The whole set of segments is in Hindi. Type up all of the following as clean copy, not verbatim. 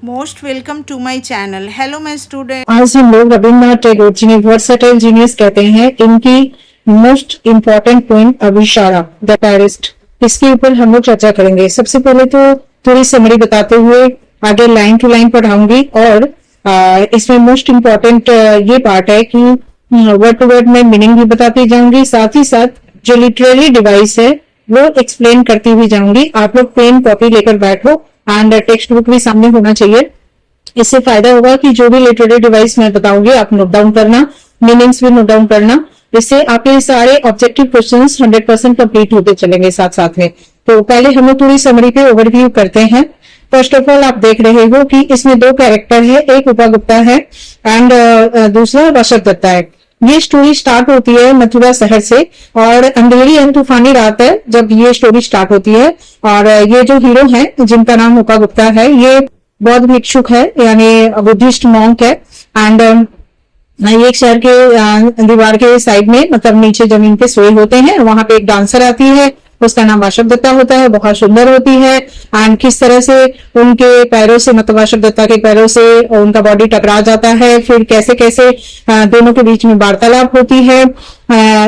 Most welcome to my channel. Hello my student. आज हम लोग रविन्द्रनाथ टैगोर जिन्हें वर्सटाइल जीनियस कहते हैं, इनकी मोस्ट इम्पोर्टेंट पोएम अभिशारा द पैरिस्ट, इसके ऊपर हम लोग चर्चा करेंगे। सबसे पहले तो थोड़ी समरी बताते हुए आगे लाइन टू लाइन पढ़ाऊंगी और इसमें मोस्ट इम्पोर्टेंट ये पार्ट है कि वर्ड टू वर्ड में मीनिंग भी बताती जाऊंगी, साथ ही साथ जो लिटरेरी डिवाइस है वो एक्सप्लेन करती हुई जाऊंगी। आप लोग पेन कॉपी लेकर बैठो एंड टेक्स्ट बुक भी सामने होना चाहिए। इससे फायदा होगा कि जो भी लिटरेरी डिवाइस मैं बताऊंगी आप नोट डाउन करना, मीनिंग्स भी नोट डाउन करना। इससे आपके सारे ऑब्जेक्टिव क्वेश्चंस 100% कंप्लीट होते चलेंगे साथ साथ में। तो पहले हम लोग पूरी समरी पे ओवरव्यू करते हैं। फर्स्ट ऑफ ऑल आप देख रहे हो कि इसमें दो कैरेक्टर है, एक उपा गुप्ता है एंड दूसरा वर्षक दत्ता है। ये स्टोरी स्टार्ट होती है मथुरा शहर से और अंधेरी एंड तूफानी रात है जब ये स्टोरी स्टार्ट होती है। और ये जो हीरो है जिनका नाम उपा गुप्ता है, ये बौद्ध भिक्षुक है यानी बुद्धिस्ट मॉन्क है एंड एक शहर के दीवार के साइड में मतलब नीचे जमीन पे सोए होते हैं। वहां पे एक डांसर आती है, उसका नाम वाशव दत्ता होता है, बहुत सुंदर होती है एंड किस तरह से उनके पैरों से मतलब वाशव दत्ता के पैरों से उनका बॉडी टकरा जाता है, फिर कैसे कैसे दोनों के बीच में वार्तालाप होती है।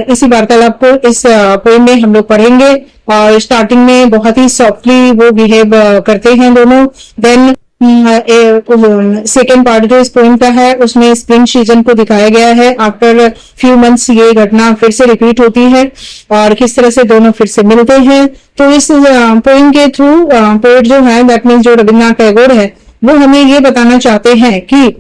इसी वार्तालाप को इस पोएम में हम लोग पढ़ेंगे। और स्टार्टिंग में बहुत ही सॉफ्टली वो बिहेव करते हैं दोनों। देन सेकेंड पार्ट जो इस पोएम का है उसमें स्प्रिंग सीजन को दिखाया गया है। आफ्टर फ्यू मंथ्स ये घटना फिर से रिपीट होती है और किस तरह से दोनों फिर से मिलते हैं। तो इस पोएम के थ्रू पोएट जो है दैट मीन्स जो रविन्द्रनाथ टैगोर है वो हमें ये बताना चाहते हैं कि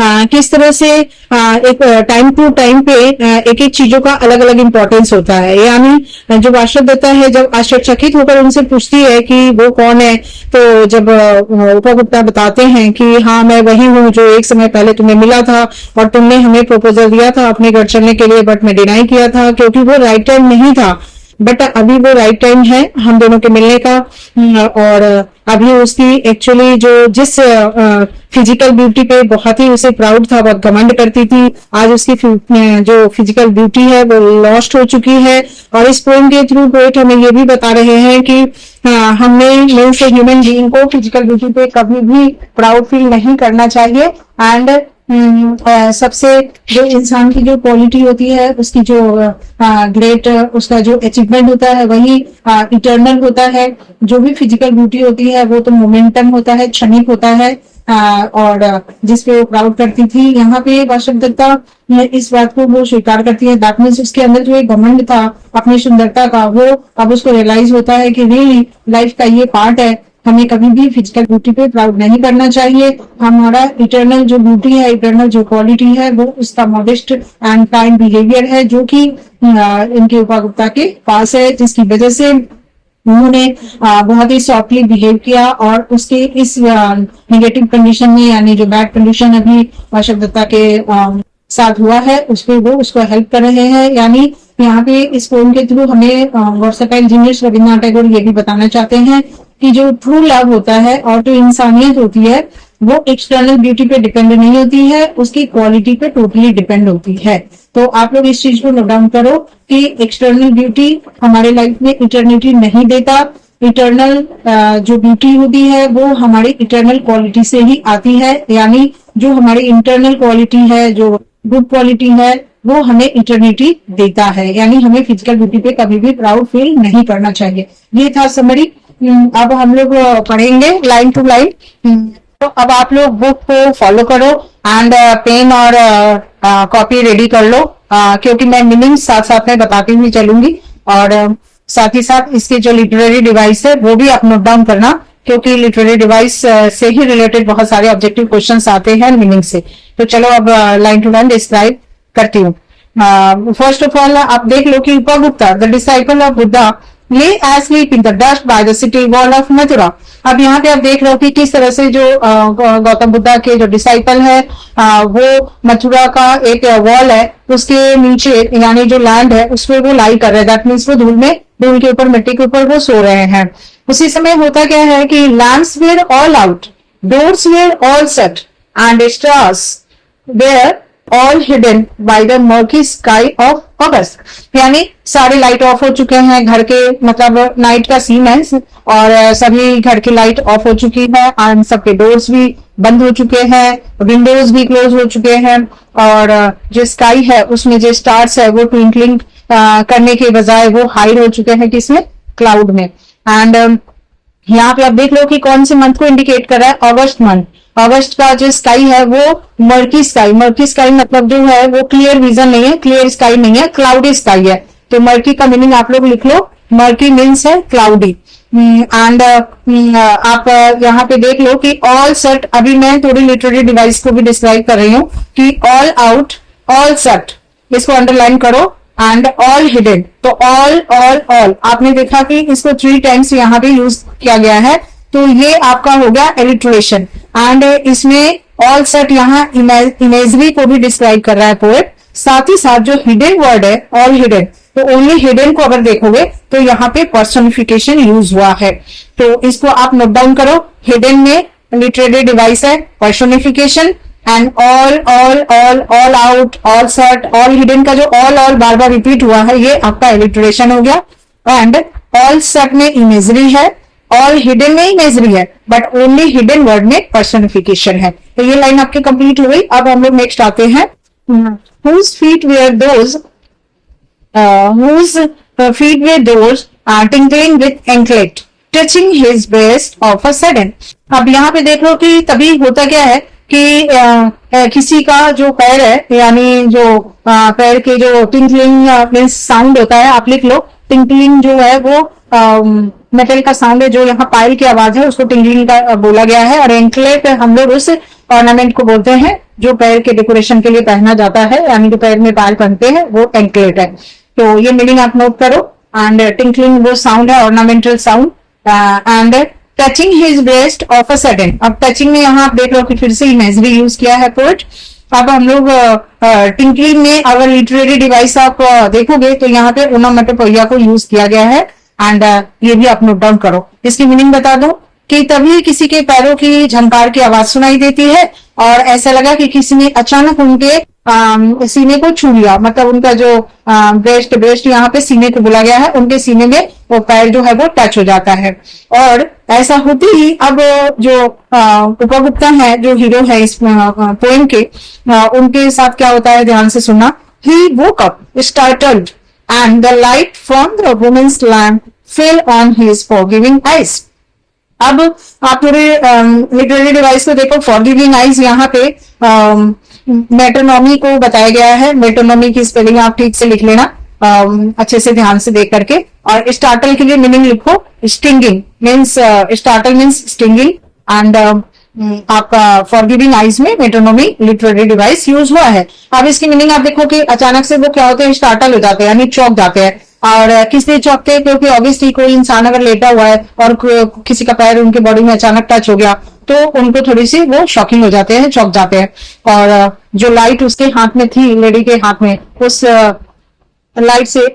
किस तरह से एक टाइम टू टाइम पे एक एक चीजों का अलग अलग इंपॉर्टेंस होता है। यानी जो वाशव दत्ता है जब आश्चर्यचकित होकर उनसे पूछती है कि वो कौन है, तो जब उपा गुप्ता बताते हैं कि हाँ मैं वही हूँ जो एक समय पहले तुम्हें मिला था और तुमने हमें प्रपोजल दिया था अपने घर चलने के लिए, बट मैं डिनाई किया था क्योंकि वो राइट टाइम नहीं था। बट अभी वो राइट टाइम है हम दोनों के मिलने का। और अभी उसकी एक्चुअली जो जिस फिजिकल ब्यूटी पे बहुत ही उसे प्राउड था, बहुत घमंड करती थी, आज उसकी जो फिजिकल ब्यूटी है वो लॉस्ट हो चुकी है। और इस पोएम के थ्रू पोएट हमें ये भी बता रहे हैं कि हमने मेल से ह्यूमन बीइंग को फिजिकल ब्यूटी पे कभी भी प्राउड फील नहीं करना चाहिए। एंड सबसे जो इंसान की जो क्वालिटी होती है उसकी जो ग्रेट उसका जो अचीवमेंट होता है वही इटर्नल होता है। जो भी फिजिकल ब्यूटी होती है वो तो मोमेंटम होता है, क्षणिक होता है। और जिसपे वो प्राउड करती थी, यहाँ पे वाशव दत्ता इस बात को वो स्वीकार करती है। दैट मीन्स उसके अंदर जो एक घमंड था अपनी सुंदरता का वो अब उसको रियलाइज होता है कि रियली लाइफ का ये पार्ट है, हमें कभी भी फिजिकल ब्यूटी पे प्राउड नहीं करना चाहिए। हमारा इटर्नल जो ब्यूटी है, इटर्नल जो क्वालिटी है वो उसका मॉडेस्ट एंड काइंड बिहेवियर है जो कि इनके उपा गुप्ता के पास है, जिसकी वजह से उन्होंने बहुत ही सॉफ्टली बिहेव किया। और उसके इस नेगेटिव कंडीशन में यानी जो बैड कंडीशन अभी वाशव दत्ता के साथ हुआ है उस पर वो उसको हेल्प कर रहे हैं। यानी यहाँ पे इस पोएम के थ्रू हमें वर्सटाइल जीनियस रविन्द्रनाथ टैगोर ये भी बताना चाहते हैं कि जो ट्रू लव होता है और जो इंसानियत होती है वो एक्सटर्नल ब्यूटी पे डिपेंड नहीं होती है, उसकी क्वालिटी पे टोटली डिपेंड होती है। तो आप लोग इस चीज को नोट डाउन करो कि एक्सटर्नल ब्यूटी हमारे लाइफ में इटर्निटी नहीं देता। इटर्नल जो ब्यूटी होती है वो हमारी इटर्नल क्वालिटी से ही आती है। यानी जो हमारी इंटरनल क्वालिटी है, जो गुड क्वालिटी है, वो हमें इटर्निटी देता है। यानी हमें फिजिकल ब्यूटी पे कभी भी प्राउड फील नहीं करना चाहिए। ये था समरी। अब हम लोग पढ़ेंगे लाइन टू लाइन। तो अब आप लोग बुक को फॉलो करो एंड पेन और कॉपी रेडी कर लो, क्योंकि मैं मीनिंग साथ साथ में बताती हुई चलूंगी। और साथ ही साथ इसके जो लिटरेरी डिवाइस है वो भी आप नोट डाउन करना, क्योंकि लिटरेरी डिवाइस से ही रिलेटेड बहुत सारे ऑब्जेक्टिव क्वेश्चंस आते हैं मीनिंग से। तो चलो अब लाइन टू लाइन डिस्क्राइब करती हूँ। फर्स्ट ऑफ ऑल आप देख लो कि उपा Gupta the disciple of Buddha lay asleep in the dust by the city wall of Mathura. अब यहाँ पे आप देख रहे हो कि किस तरह से जो गौतम बुद्धा के जो डिसाइपल है वो मथुरा का एक वॉल है उसके नीचे यानी जो लैंड है उसमें वो लाई कर रहे हैं। दैट मीन्स वो धूल के ऊपर मिट्टी के ऊपर वो सो रहे हैं। उसी समय होता क्या है कि lamps were all out, doors were all set and stars were all hidden by the murky sky of August. यानी सारे लाइट ऑफ हो चुके हैं घर के, मतलब नाइट का सीन है और सभी घर की लाइट ऑफ हो चुकी है एंड सबके डोर्स भी बंद हो चुके हैं, विंडोज भी क्लोज हो चुके हैं और जो स्काई है उसमें जो स्टार्स है वो ट्विंकलिंग करने के बजाय वो हाइड हो चुके हैं किसमें, क्लाउड में। एंड यहाँ पे आप देख लो कि कौन से मंथ को इंडिकेट कर रहा है, अगस्त मंथ। अगस्त का जो स्काई है वो मर्की स्काई, मर्की स्काई मतलब जो है वो क्लियर विजन नहीं है, क्लियर स्काई नहीं है, क्लाउडी स्काई है। तो मर्की का मीनिंग आप लोग लिख लो, मर्की मीन्स है क्लाउडी। एंड आप यहाँ पे देख लो कि ऑल सेट, अभी मैं थोड़ी लिटरेरी डिवाइस को भी डिस्क्राइब कर रही हूँ कि ऑल आउट, ऑल सेट, इसको अंडरलाइन करो एंड ऑल हिडन। तो ऑल ऑल ऑल आपने देखा कि इसको 3 टाइम्स यहाँ पे यूज किया गया है, तो ये आपका हो गया एलिट्रेशन। एंड इसमें ऑल सेट यहाँ इमेजरी को भी डिस्क्राइब कर रहा है पोएट। साथ ही साथ जो हिडन वर्ड है ऑल हिडन, तो ओनली हिडन को अगर देखोगे तो यहाँ पे पर्सनिफिकेशन यूज हुआ है। तो इसको आप नोट डाउन करो, हिडन में लिटरेरी डिवाइस है personification and all all all all out, all set, all hidden का जो ऑल ऑल बार बार रिपीट हुआ है ये आपका एलिट्रेशन हो गया। एंड ऑल सेट में इमेजरी है, ऑल हिडन में इमेजरी है, बट ओनली हिडन वर्ड में पर्सनिफिकेशन है। तो ये लाइन आपकी कंप्लीट हो गई। अब हम लोग नेक्स्ट आते हैं, whose feet were those tinkling with anklet touching his breast of a sudden। अब यहाँ पे देख लो कि तभी होता क्या है कि किसी का जो पैर है, यानी जो पैर के जो टिंकलिंग मीन्स साउंड होता है, आप लिख लो टिंकलिंग जो है वो मेटल का साउंड है, जो यहाँ पायल की आवाज है उसको टिंकलिंग का बोला गया है। और एंकलेट हम लोग उस ऑर्नामेंट को बोलते हैं जो पैर के डेकोरेशन के लिए पहना जाता है, यानी जो पैर में पायल पहनते हैं वो एंकलेट है। तो ये मीनिंग आप नोट करो। एंड टिंकलिंग वो साउंड है, ornamental sound. And touching his breast of a sudden, अब टचिंग में यहाँ आप देख लो कि फिर से इमेजरी यूज किया है पोएट। अब हम लोग टिंकलिंग में अगर लिटरेरी डिवाइस आप देखोगे तो यहाँ पे ओनोमेटोपोइया को यूज किया गया है। एंड ये भी आप नोट डाउन करो। इसकी मीनिंग बता दो कि तभी किसी के पैरों की झंकार की आवाज सुनाई देती है और ऐसा लगा कि किसी ने अचानक उनके सीने को छू लिया, मतलब उनका जो ब्रेस्ट यहाँ पे सीने को बोला गया है, उनके सीने में वो पैर जो है वो टच हो जाता है। और ऐसा होते ही अब जो उपगुप्ता है, जो हीरो है इस पोएम के, उनके साथ क्या होता है ध्यान से सुनना। He woke up startled and the light from the woman's lamp fell on his forgiving eyes। अब आप थोड़े लिटरेरी डिवाइस को देखो, फॉरगिविंग आइज यहाँ पे मेटोनॉमी को बताया गया है। मेटोनॉमी की स्पेलिंग आप ठीक से लिख लेना अच्छे से ध्यान से देख करके। और स्टार्टल के लिए मीनिंग लिखो, stinging means, startle means stinging. And आपका फॉरगिविंग आइज में मेटोनॉमी लिटरेरी डिवाइस यूज हुआ है। अब इसकी मीनिंग आप देखो कि अचानक से वो क्या होते हैं, स्टार्टल हो जाते हैं, यानी चौंक जाते हैं। और किस लिए चौंकते हैं, क्योंकि ऑब्वियसली कोई इंसान अगर लेटा हुआ है और किसी का पैर उनके बॉडी में अचानक टच हो गया तो उनको थोड़ी सी वो शॉकिंग हो जाते हैं, चौंक जाते हैं। और जो लाइट उसके हाथ में थी, लेडी के हाथ में, उस लाइट से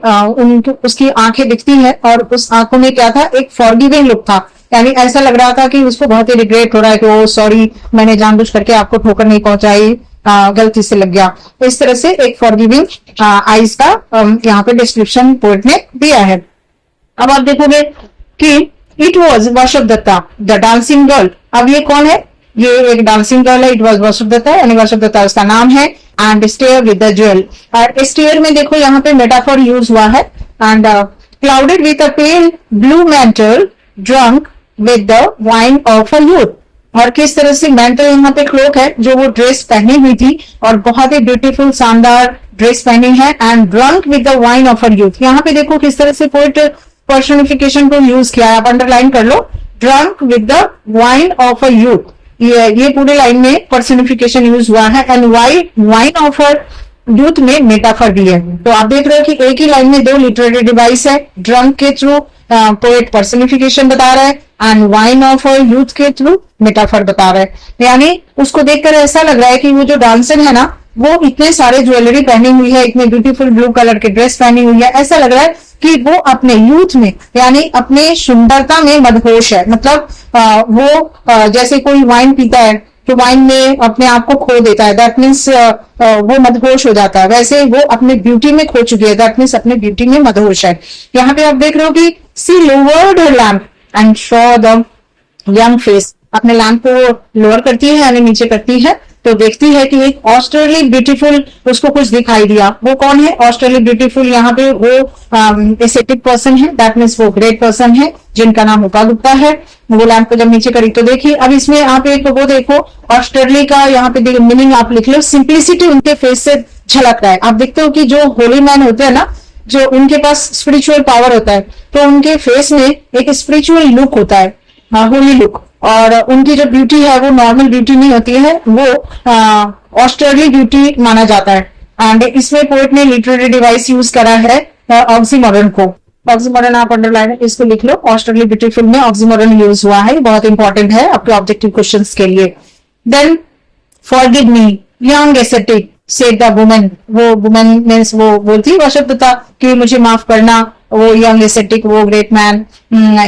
उसकी आंखें दिखती है और उस आंखों में क्या था, एक फॉरगिविंग लुक था। यानी ऐसा लग रहा था कि उसको बहुत ही रिग्रेट हो रहा है कि ओ सॉरी, मैंने जानबूझ करके आपको ठोकर नहीं पहुंचाई, गलती से लग गया। इस तरह से एक फॉरगिविंग आइज का यहाँ पे डिस्क्रिप्शन पोएट ने दिया है। अब आप देखोगे कि इट वॉज वर्षभ द डांसिंग गर्ल। अब ये कौन है, ये एक डांसिंग गर्ल है। इट वॉज वर्षभ यानी वर्षभ उसका नाम है। And starry with the jewel, और स्टेयर में देखो यहाँ पे मेटाफोर यूज हुआ है। And clouded with a pale blue mantle drunk with the wine of a youth. और किस तरह से मैंटल यहाँ पे क्लोक है जो वो ड्रेस पहनी हुई थी और बहुत ही ब्यूटीफुल शानदार ड्रेस पहनी है। And drunk with the wine of a youth, यहाँ पे देखो किस तरह से पोएट पर्सनिफिकेशन को यूज किया है, आप अंडरलाइन कर लो, drunk with the wine of a youth. ये पूरे लाइन में पर्सनिफिकेशन यूज हुआ है। And wine of a youth में मेटाफर भी है। तो आप देख रहे हो कि एक ही लाइन में दो लिटरेरी डिवाइस है। ड्रंक के थ्रू पोएट पर्सनिफिकेशन बता रहा है एंड वाइन ऑफ यूथ के थ्रू मेटाफर बता रहा है। यानी उसको देखकर ऐसा लग रहा है कि वो जो डांसर है ना, वो इतने सारे ज्वेलरी पहनी हुई है, इतने ब्यूटीफुल ब्लू कलर के ड्रेस पहनी हुई है, ऐसा लग रहा है कि वो अपने यूथ में यानी अपने सुंदरता में मदहोश है। मतलब वो जैसे कोई वाइन पीता है तो वाइन में अपने आप को खो देता है, दैट मीन्स वो मदहोश हो जाता है, वैसे वो अपने ब्यूटी में खो चुकी है, दैट मीन्स अपने ब्यूटी में मदहोश है। यहाँ पे आप देख रहे हो कि she lowered her lamp and saw the young face, अपने लैम्प को लोअर करती है यानी नीचे करती है, तो देखती है कि एक ऑस्ट्रेली ब्यूटीफुल उसको कुछ दिखाई दिया। वो कौन है ऑस्ट्रेली ब्यूटीफुल? यहाँ पे वो एसेटिक पर्सन है, दैट मीन्स वो ग्रेट पर्सन है जिनका नाम उपा गुप्ता है। वो लैम्प को जब नीचे करी तो देखिए, अब इसमें आप एक वो देखो ऑस्ट्रेली का यहाँ पे मीनिंग आप लिख लो, सिंप्लिसिटी उनके फेस से झलक रहा है। आप देखते हो कि जो होली मैन होते हैं ना, जो उनके पास स्पिरिचुअल पावर होता है, तो उनके फेस में एक स्पिरिचुअल लुक होता है, होली लुक, और उनकी जो ब्यूटी है वो नॉर्मल ब्यूटी नहीं होती है, वो ऑस्ट्रेलियन ब्यूटी माना जाता है। एंड इसमें पोएट ने लिटरेरी डिवाइस यूज करा है ऑक्सीमोरन को। ऑक्सीमोरन आप अंडरलाइन इसको लिख लो, ऑस्ट्रेलियन ब्यूटीफुल में ऑक्सीमोरन यूज हुआ है, बहुत इंपॉर्टेंट है आपके ऑब्जेक्टिव क्वेश्चंस के लिए। Then forgive me young ascetic said the woman, वो वुमन मीन्स वो बोलती है वशब्दता कि मुझे माफ करना, वो यंग एस्थेटिक वो great man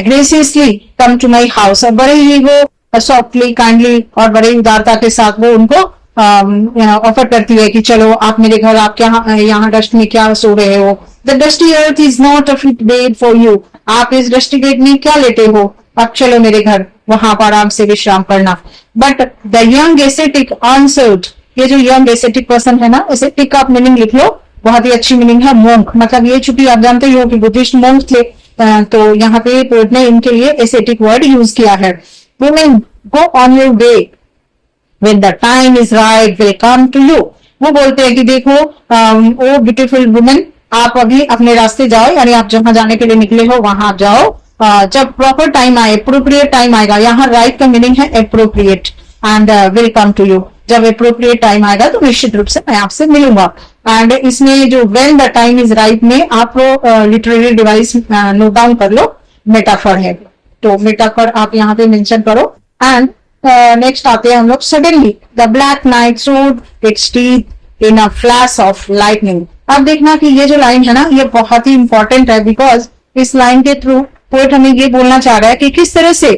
graciously come to my house, और बड़े ही वो सॉफ्टली काइंडली और बड़े उदारता के साथ वो उनको ऑफर करती है कि चलो आप मेरे घर, आप क्या यहाँ डस्ट में क्या सो रहे हो, the dusty earth is not a fit bed for you, आप इस डस्टी बेड में क्या लेटे हो, अब चलो मेरे घर, वहां पर आराम से विश्राम करना। But the young aesthetic answered, ये जो यंग एस्थेटिक पर्सन है ना, एस्थेटिक का आप मीनिंग लिख लो, बहुत ही अच्छी मीनिंग है, मोंक, मतलब ये चूंकि आप जानते हो कि बुद्धिस्ट मोंक थे, तो यहाँ पे पोएट ने इनके लिए एस्थेटिक वर्ड यूज किया है। Women go on your way when the time is right will come to you, वो बोलते हैं कि देखो ओ ब्यूटीफुल वुमेन, आप अभी अपने रास्ते जाओ, यानी आप जहां जाने के लिए निकले हो वहां आप जाओ, जब प्रॉपर टाइम आए, अप्रोप्रिएट टाइम आएगा, यहाँ राइट का मीनिंग है appropriate, and will come to you, जब अप्रोप्रिएट टाइम आएगा तो निश्चित रूप से मैं आपसे मिलूंगा। एंड इसमें जो when the time is right में आप लिटरेरी डिवाइस नोट डाउन कर लो, मेटाफर है, तो मेटाफर आप यहाँ पे मेंशन करो। एंड नेक्स्ट आते हैं हम लोग, suddenly the black night showed it's teeth in a flash of lightning. अब देखना कि ये जो लाइन है ना, ये बहुत ही इंपॉर्टेंट है, बिकॉज इस लाइन के थ्रू पोएट हमें ये बोलना चाह रहा है कि किस तरह से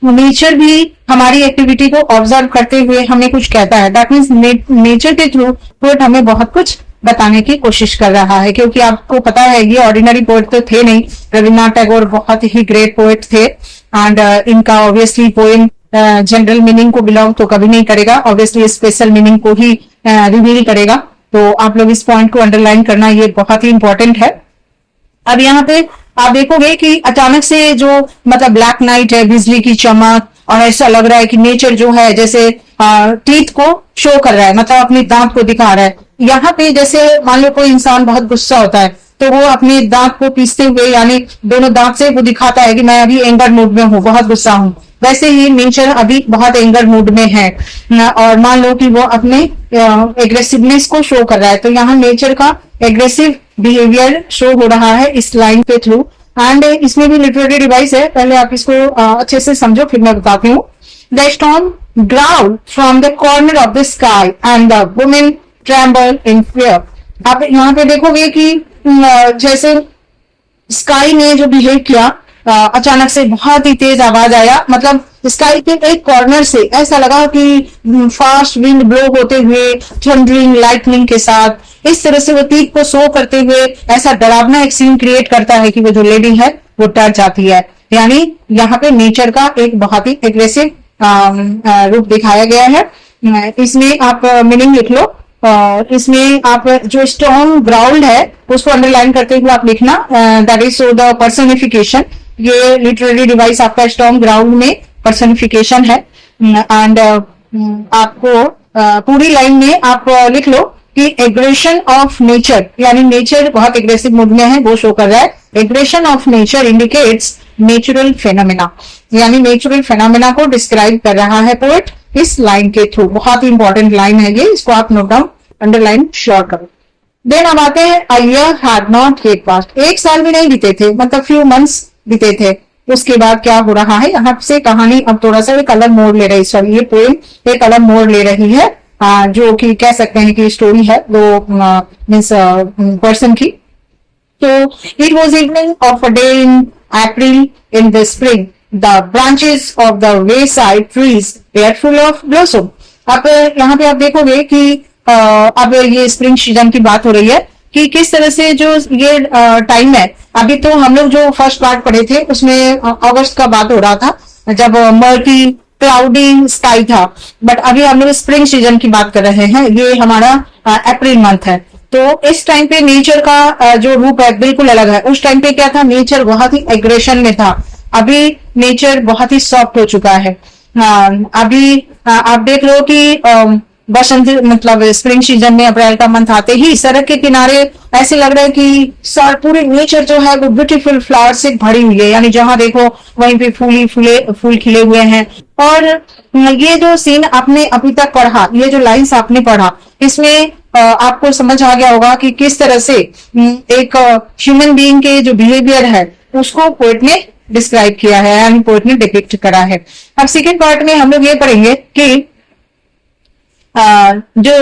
नेचर भी हमारी एक्टिविटी को ऑब्जर्व करते हुए हमें कुछ कहता है। दैट मीन्स नेचर के थ्रू पोएट हमें बहुत कुछ बताने की कोशिश कर रहा है, क्योंकि आपको पता है ये ऑर्डिनरी पोएट तो थे नहीं, रविन्द्रनाथ टैगोर बहुत ही ग्रेट पोएट थे, एंड इनका ऑब्वियसली पोएम जनरल मीनिंग को बिलोंग तो कभी नहीं करेगा, ऑब्वियसली स्पेशल मीनिंग को ही रिवील करेगा। तो आप लोग इस पॉइंट को अंडरलाइन करना, ये बहुत ही इंपॉर्टेंट है। अब यहाँ पे आप देखोगे कि अचानक से जो मतलब ब्लैक नाइट है, बिजली की चमक, और ऐसा लग रहा है कि नेचर जो है जैसे टीथ को शो कर रहा है, मतलब अपने दांत को दिखा रहा है। यहाँ पे जैसे मान लो कोई इंसान बहुत गुस्सा होता है, तो वो अपने दांत को पीसते हुए, यानी दोनों दांत से वो दिखाता है कि मैं अभी एंगर मूड में हूँ, बहुत गुस्सा हूँ। वैसे ही नेचर अभी बहुत एंगर मूड में है, और मान लो कि वो अपने एग्रेसिवनेस को शो कर रहा है, तो यहाँ नेचर का एग्रेसिव बिहेवियर शो हो रहा है इस लाइन के थ्रू। एंड इसमें भी लिटरेरी डिवाइस है, पहले आप इसको अच्छे से समझो फिर मैं बताती हूँ। The storm growl from the corner of the sky and the women tremble in fear. आप यहाँ पे देखोगे कि जैसे स्काई ने जो बिहेव किया, अचानक से बहुत ही तेज आवाज आया, मतलब स्काई के एक कॉर्नर से ऐसा लगा कि फास्ट विंड ब्लो होते हुए थंडरिंग लाइटनिंग के साथ इस तरह से वो तीर को शो करते हुए ऐसा डरावना एक सीन क्रिएट करता है कि वो जो लेडी है वो डर जाती है। यानी यहाँ पे नेचर का एक बहुत ही एग्रेसिव रूप दिखाया गया है। इसमें आप मीनिंग लिख लो, इसमें आप जो स्टॉर्म ग्राउल्ड है उसको अंडरलाइन करते हुए आप लिखना, that is so the personification. ये लिटरेरी डिवाइस आपका स्टॉर्म ग्राउंड में पर्सनिफिकेशन है। एंड आपको पूरी लाइन में आप लिख लो कि एग्रेशन ऑफ नेचर, यानी नेचर बहुत एग्रेसिव मूड में है, वो शो कर रहा है। Aggression of nature indicates natural phenomena, यानी नेचुरल फेनोमेना को डिस्क्राइब कर रहा है पोएट इस लाइन के थ्रू। बहुत ही इंपॉर्टेंट लाइन है ये, इसको आप नोट डाउन अंडरलाइन श्योर करो। देन अब आते हैं, a year had not yet passed, एक साल भी नहीं बीते थे, मतलब फ्यू मंथ्स बीते थे। उसके बाद क्या हो रहा है, यहाँ से कहानी अब थोड़ा सा एक अलग मोड़ ले रही, सॉरी ये पोएम एक अलग मोड़ ले रही है, जो कि कह सकते हैं कि स्टोरी है दो मीन्स पर्सन की। तो it was evening of a day in April in the spring, the branches of the way side trees where full of blossom. अब यहाँ पे आप देखोगे कि अब ये स्प्रिंग सीजन की बात हो रही है कि किस तरह से जो ये टाइम है, अभी तो हम लोग जो फर्स्ट पार्ट पढ़े थे उसमें अगस्त का बात हो रहा था जब मर्की क्लाउडी स्काई था, बट अभी हम लोग स्प्रिंग सीजन की बात कर रहे हैं। ये हमारा अप्रैल मंथ है। तो इस टाइम पे नेचर का जो रूप है बिल्कुल अलग है। उस टाइम पे क्या था, नेचर बहुत ही एग्रेशन में था, अभी नेचर बहुत ही सॉफ्ट हो चुका है। अभी आप देख लो कि बसंत मतलब स्प्रिंग सीजन में अप्रैल का मंथ आते ही सड़क के किनारे ऐसे लग रहा है कि पूरी नेचर जो है वो ब्यूटीफुल फ्लावर से भरी हुई है, यानी जहां देखो वहीं पे फूल खिले हुए हैं। और ये जो सीन आपने अभी तक पढ़ा, ये जो लाइंस आपने पढ़ा, इसमें आपको समझ आ गया होगा कि किस तरह से एक ह्यूमन बीइंग के जो बिहेवियर है उसको पोएट ने डिस्क्राइब किया है, यानी पोएट ने डिपिक्ट करा है। अब सेकेंड पार्ट में हम लोग ये पढ़ेंगे कि जो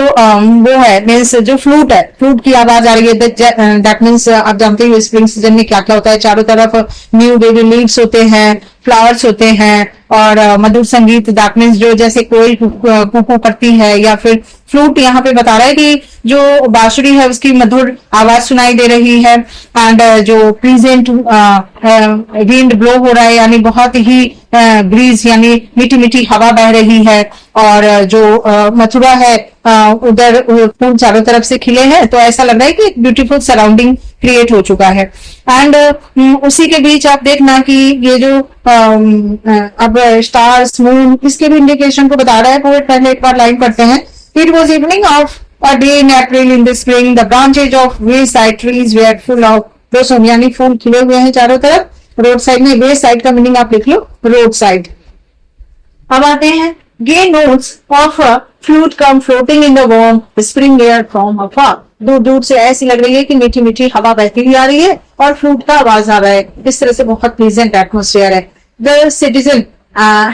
वो है मीन्स जो फ्लूट है, फ्लूट की आवाज आ रही है, दैट मीन्स आप जानते हो स्प्रिंग सीजन में क्या क्या होता है, चारों तरफ न्यू बेबी लीव्स होते हैं, फ्लावर्स होते हैं और मधुर संगीत, दैट मीन्स जो जैसे कोयल कुकू करती है, या फिर फ्लूट यहाँ पे बता रहा है कि जो बांसुरी है उसकी मधुर आवाज सुनाई दे रही है। एंड जो प्रेजेंट विंड ब्लो हो रहा है, यानी बहुत ही ब्रीज यानी मीठी मीठी हवा बह रही है। और जो मथुरा है उधर फूल चारों तरफ से खिले हैं, तो ऐसा लग रहा है कि एक ब्यूटीफुल सराउंडिंग क्रिएट हो चुका है। एंड उसी के बीच आप देखना कि ये जो अब स्टार्स मून, इसके भी इंडिकेशन को बता रहा है पोएट। पहले एक बार लाइन पढ़ते हैं। It was evening of a day in April in the spring, the branches of way side trees where full of blossom, यानी फूल खिले हुए हैं चारों तरफ। रोड साइड में, वे साइड का मीनिंग आप लिख लो रोड साइड। अब आते हैं gay notes of a flute come floating in the warm spring air from afar, दूर दूर से ऐसी लग रही है कि मीठी मीठी हवा बहती हुई आ रही है और फ्लूट का आवाज आ रहा है। इस तरह से बहुत प्लीजेंट एटमोस्फेयर है। The citizen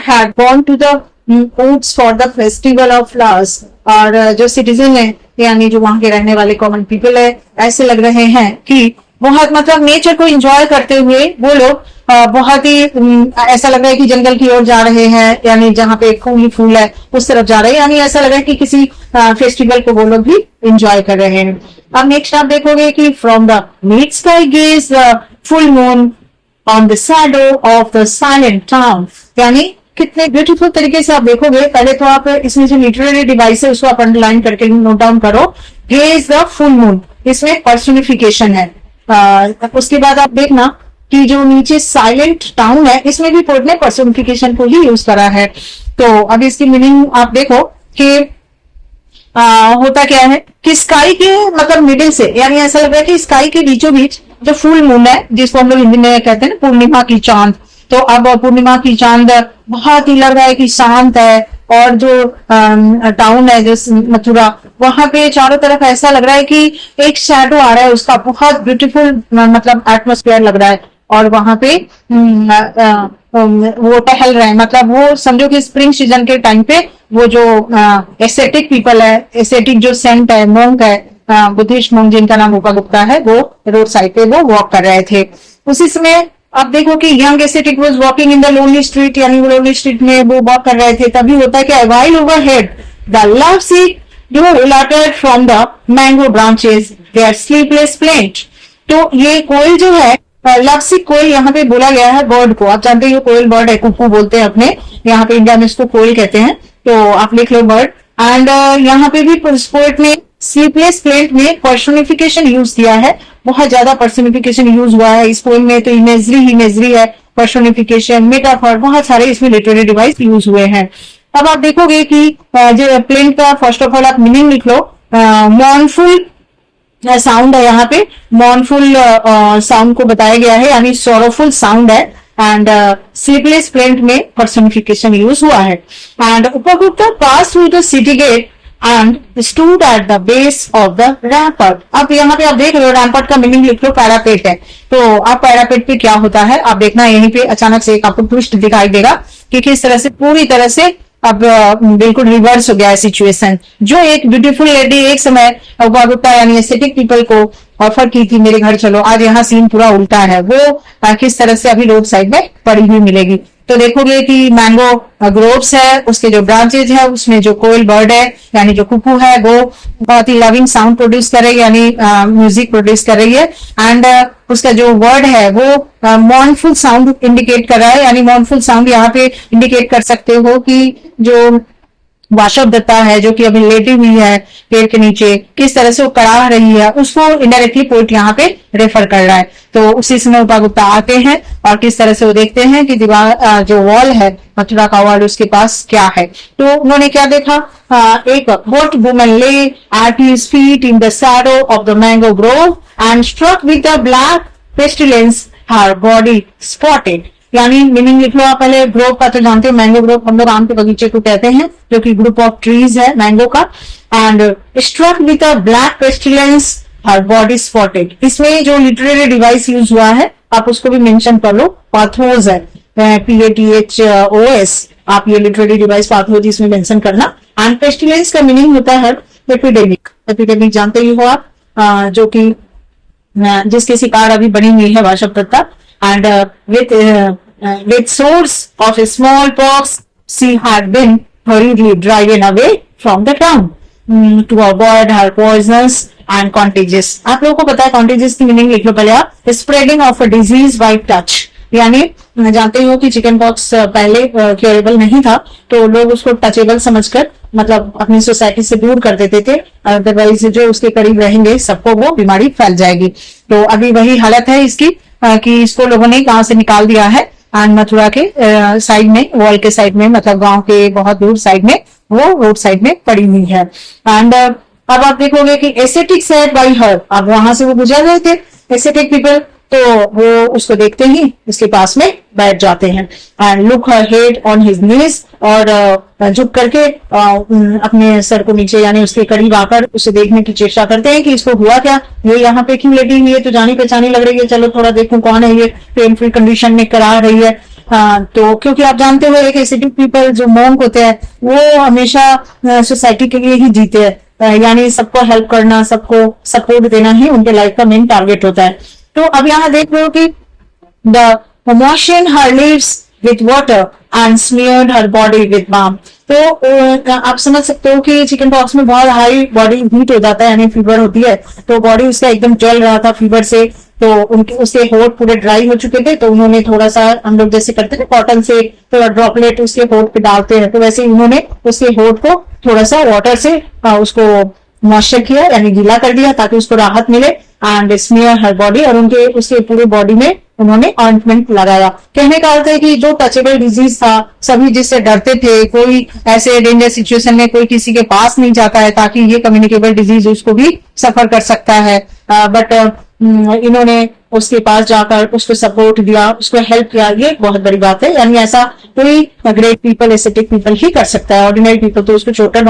had gone to the woods for the festival of flowers, और जो सिटीजन है यानी जो वहां के रहने वाले कॉमन पीपल है, ऐसे लग रहे हैं कि बहुत मतलब नेचर को एंजॉय करते हुए वो लोग बहुत ही ऐसा लग रहा है कि जंगल की ओर जा रहे हैं, यानी जहाँ पे फूल ही फूल है उस तरफ जा रहे हैं, यानी ऐसा लग रहा है कि किसी फेस्टिवल को वो लोग भी एंजॉय कर रहे हैं। अब नेक्स्ट आप देखोगे कि from the mid sky gauge full moon on the shadow of the silent town, यानी कितने ब्यूटीफुल तरीके से आप देखोगे। पहले तो आप इसमें जो लिटरेरी डिवाइस है उसको आप अंडरलाइन करके नोट डाउन करो। गेज द फुल मून, इसमें पर्सनिफिकेशन है। उसके बाद आप देखना कि जो नीचे साइलेंट टाउन है, इसमें भी पोएट ने पर्सनिफिकेशन को ही यूज करा है। तो अब इसकी मीनिंग आप देखो कि होता क्या है कि स्काई के मतलब मिडिल से, यानी ऐसा लग रहा है कि स्काई के बीचों बीच जो फुल मून है, जिसको हम लोग हिंदी में कहते हैं ना पूर्णिमा की चांद, तो अब पूर्णिमा की चांद बहुत ही लग रहा है कि शांत है। और जो टाउन है जो मथुरा, वहां पे चारों तरफ ऐसा लग रहा है कि एक शैडो आ रहा है उसका, बहुत ब्यूटीफुल मतलब एटमोस्फेयर लग रहा है। और वहां पे वो टहल रहे हैं, मतलब वो समझो कि स्प्रिंग सीजन के टाइम पे वो जो एस्थेटिक पीपल है, एस्थेटिक जो सेंट है, मोंक है, बुद्धिस्ट मोंक जिनका नाम रूपा गुप्ता है, वो रोड साइड पे वो वॉक कर रहे थे। उसी समय आप देखो कि young aesthetic was walking in the lonely street, यानी वो लोनली स्ट्रीट में वो वॉक कर रहे थे। तभी होता है कि while overhead the love sick related from the mango branches their sleepless plaint, तो ये कोयल जो है लव सीक कोयल यहाँ पे बोला गया है बर्ड को। आप जानते हो कोयल बर्ड है, कुकू बोलते हैं अपने यहाँ पे इंडिया में इसको कोयल कहते हैं, तो आप लिख लो बर्ड। एंड यहाँ पे भी पोएट ने स्लीपलेस प्लेंट में पर्सनिफिकेशन यूज किया है, बहुत ज्यादा पर्सनिफिकेशन यूज हुआ है इस पोएम में। तो इमेजरी है, पर्सनिफिकेशन, मेटाफर, बहुत सारे इसमें लिटरेरी डिवाइस यूज हुए हैं। अब आप देखोगे कि जो प्लेंट का फर्स्ट ऑफ ऑल आप मीनिंग लिख लो। मॉर्नफुल साउंड है, यहाँ पे मॉर्नफुल साउंड को बताया गया है, यानी सोरोफुल साउंड है। एंड स्लीपलेस प्लेंट में पर्सनिफिकेशन यूज हुआ है। एंड उपभोक्ता pass through the city gate and stood at the base of the rampart. अब यहाँ पे आप देख रहे हो रैम्पर्ट का मीनिंग लिख लो पैरापेट है। तो अब पैरापेट पे क्या होता है आप देखना, यहीं पे अचानक से एक आपको ट्विस्ट दिखाई देगा कि किस तरह से पूरी तरह से अब बिल्कुल रिवर्स हो गया है सिचुएशन। जो एक ब्यूटीफुल लेडी एक समय उपभोक्ता यानी एस्थेटिक पीपल को ऑफर की थी मेरे घर चलो, आज यहाँ सीन पूरा उल्टा है। वो किस तरह से अभी रोड साइड में पड़ी हुई मिलेगी। तो देखोगे कि मैंगो ग्रोव्स है, उसके जो ब्रांचेज है उसमें जो कोयल बर्ड है यानी जो कुकू है वो बहुत ही लविंग साउंड प्रोड्यूस कर रही है, यानी म्यूजिक प्रोड्यूस कर रही है। एंड उसका जो वर्ड है वो मॉर्नफुल साउंड इंडिकेट कर रहा है, यानी मॉर्नफुल साउंड यहाँ पे इंडिकेट कर सकते हो कि जो वाशव दत्ता है जो कि अभी लेटी हुई है पेड़ के नीचे, किस तरह से वो कड़ा रही है, उसको इनडायरेक्टली पोइट यहाँ पे रेफर कर रहा है। तो उसी समय उपा गुप्ता आते हैं और किस तरह से वो देखते हैं कि दीवार जो वॉल है मथुरा का वॉल उसके पास क्या है। तो उन्होंने क्या देखा, एक boat woman lay at his feet in the shadow of the mango grove and struck with the black pestilence her body spotted. यानी मीनिंग लिख लो आप पहले। ग्रोव का तो जानते हो, मैंगो ग्रोव हम लोग आम के बगीचे को कहते हैं, जो कि ग्रुप ऑफ ट्रीज है मैंगो का। And struck with a black pestilence her body spotted. इसमें जो लिटरेरी डिवाइस यूज हुआ है आप उसको भी मेंशन कर लो, पाथोस है, PATHOS। आप ये लिटरेरी डिवाइस पाथोस इसमें मेंशन करना। एंड पेस्टिलेंस का मीनिंग होता है एपिडेमिक। एपिडेमिक जानते ही हो आप, जो कि जिसके शिकार अभी बनी हुई है वाशव Dutta. And with source of a smallpox, she had been hurriedly driven away from the town to avoid her poisonous and contagious। आप लोगों को पता है contagious की मीनिंग लिख लो पहले आप, spreading of a disease by touch। यानी जानते हो कि चिकन पॉक्स पहले क्योरेबल नहीं था, तो लोग उसको टचेबल समझकर मतलब अपनी सोसाइटी से दूर कर देते थे, अदरवाइज जो उसके करीब रहेंगे सबको वो बीमारी फैल जाएगी। तो अभी वही हालत है इसकी कि इसको लोगों ने कहां से निकाल दिया है एंड मथुरा के साइड में, वॉल के साइड में, मतलब गांव के बहुत दूर साइड में वो रोड साइड में पड़ी हुई है। एंड अब आप देखोगे कि एसेटिक सेड बाय हर, अब वहां से वो गुजर रहे थे एसेटिक पीपल, तो वो उसको देखते ही उसके पास में बैठ जाते हैं। And look her head on his knees, और झुक करके अपने सर को नीचे यानी उसके करीब आकर उसे देखने की चेष्टा करते हैं कि इसको हुआ क्या, ये यहाँ पे क्यों लेटी हुई है, तो जानी पहचानी लग रही है, चलो थोड़ा देखूं कौन है ये, पेन फ्री कंडीशन में करा रही है। तो क्योंकि आप जानते हो एक एसिडिक पीपल जो मॉन्क होते हैं वो हमेशा सोसाइटी के लिए ही जीते हैं, यानी सबको हेल्प करना, सबको सपोर्ट देना ही उनके लाइफ का मेन टारगेट होता है। तो अब यहाँ देख रहे हो कि the moistened her lips with water and smeared her body with balm। तो आप समझ सकते हो कि चिकन पॉक्स में बहुत हाई बॉडी हीट हो जाता है, यानी फीवर होती है, तो बॉडी उसका एकदम जल रहा था फीवर से, तो उनके उसके होठ पूरे ड्राई हो चुके थे। तो उन्होंने थोड़ा सा, हम लोग जैसे करते थे कॉटन से थोड़ा ड्रॉपलेट उसके होठ पे डालते हैं, तो वैसे उन्होंने उसके होठ को थोड़ा सा वाटर से उसको मॉइस्चर किया यानी गीला कर दिया ताकि उसको राहत मिले। एंड स्मीयर हर बॉडी, और उनके उसके पूरे बॉडी में उन्होंने ऑइंटमेंट लगाया। कहने का अर्थ है कि जो टचेबल डिजीज था, सभी जिससे डरते थे, कोई ऐसे डेंजर सिचुएशन में कोई किसी के पास नहीं जाता है ताकि ये कम्युनिकेबल डिजीज उसको भी सफर कर सकता है, बट इन्होंने उसके पास जाकर उसको सपोर्ट दिया, उसको हेल्प किया। ये बहुत बड़ी बात है, यानी ऐसा कोई ग्रेट पीपल एसेटिक पीपल ही कर सकता है, ऑर्डिनरी पीपल तो उसको छोटा